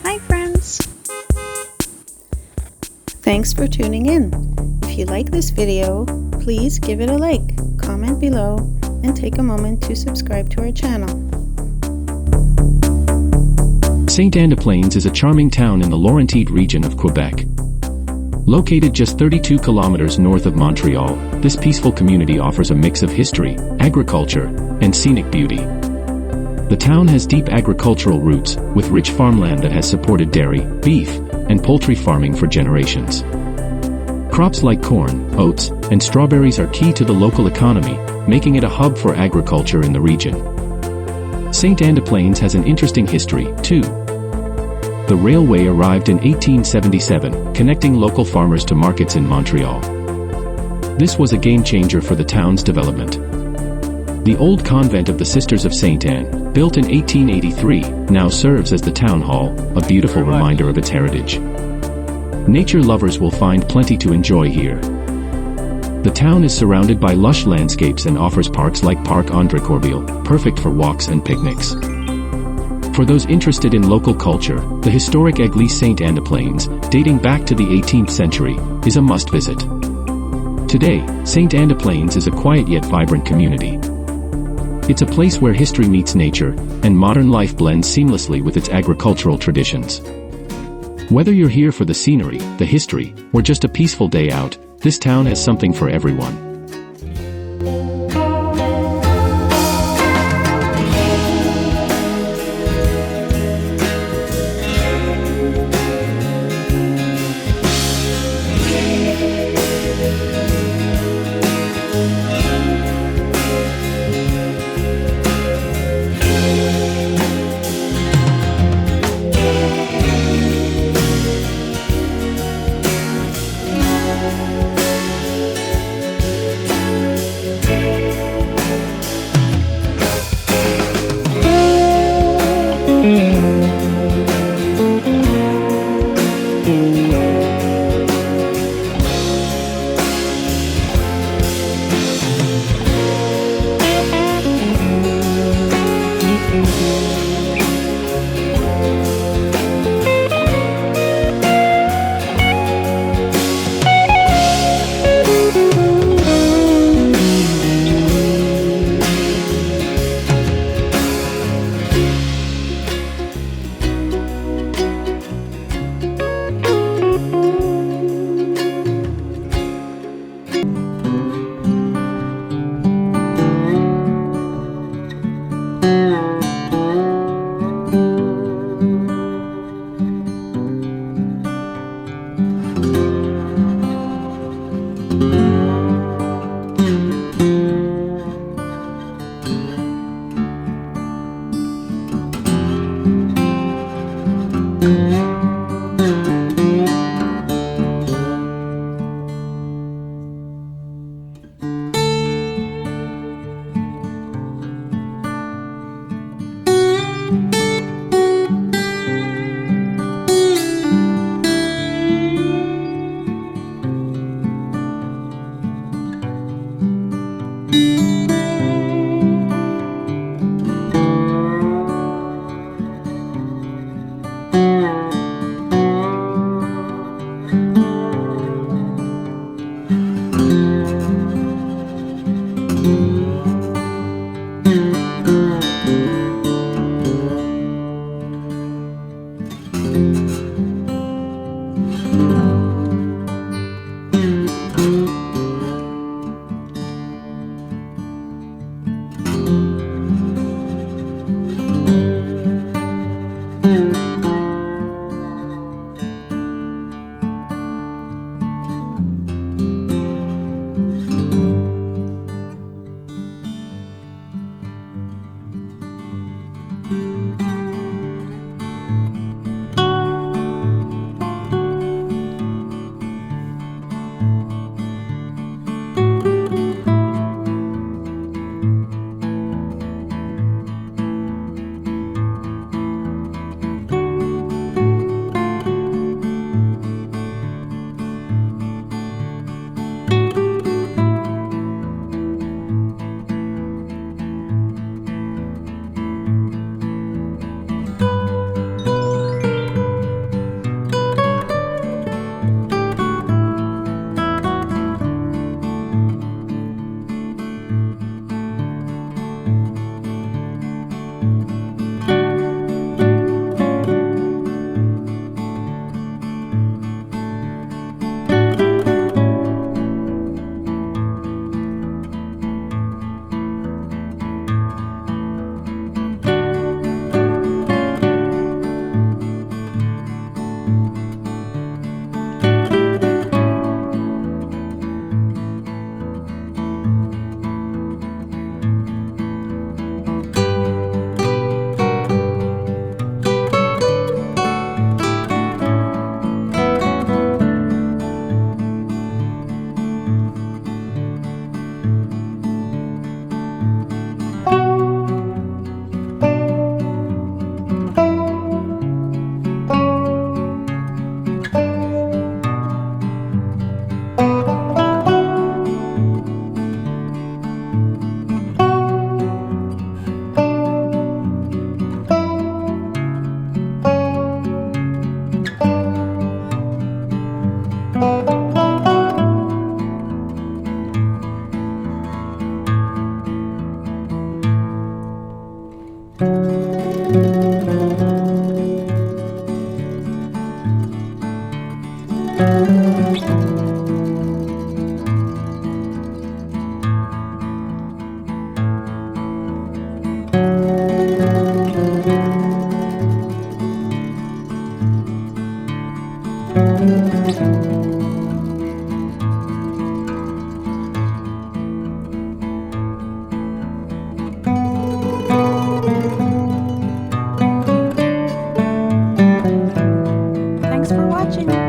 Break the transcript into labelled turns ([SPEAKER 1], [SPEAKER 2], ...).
[SPEAKER 1] Hi friends! Thanks for tuning in. If you like this video, please give it a like, comment below, and take a moment to subscribe to our channel.
[SPEAKER 2] Sainte-Anne-des-Plaines is a charming town in the Laurentide region of Quebec. Located just 32 kilometers north of Montreal, this peaceful community offers a mix of history, agriculture, and scenic beauty. The town has deep agricultural roots, with rich farmland that has supported dairy, beef, and poultry farming for generations. Crops like corn, oats, and strawberries are key to the local economy, making it a hub for agriculture in the region. Sainte-Anne-des-Plaines has an interesting history, too. The railway arrived in 1877, connecting local farmers to markets in Montreal. This was a game-changer for the town's development. The old convent of the Sisters of Sainte-Anne, built in 1883, now serves as the town hall, a beautiful reminder of its heritage. Nature lovers will find plenty to enjoy here. The town is surrounded by lush landscapes and offers parks like Parc André Corbeil, perfect for walks and picnics. For those interested in local culture, the historic Église Sainte-Anne-des-Plaines, dating back to the 18th century, is a must-visit. Today, Sainte-Anne-des-Plaines is a quiet yet vibrant community. It's a place where history meets nature, and modern life blends seamlessly with its agricultural traditions. Whether you're here for the scenery, the history, or just a peaceful day out, this town has something for everyone.
[SPEAKER 1] Thanks for watching.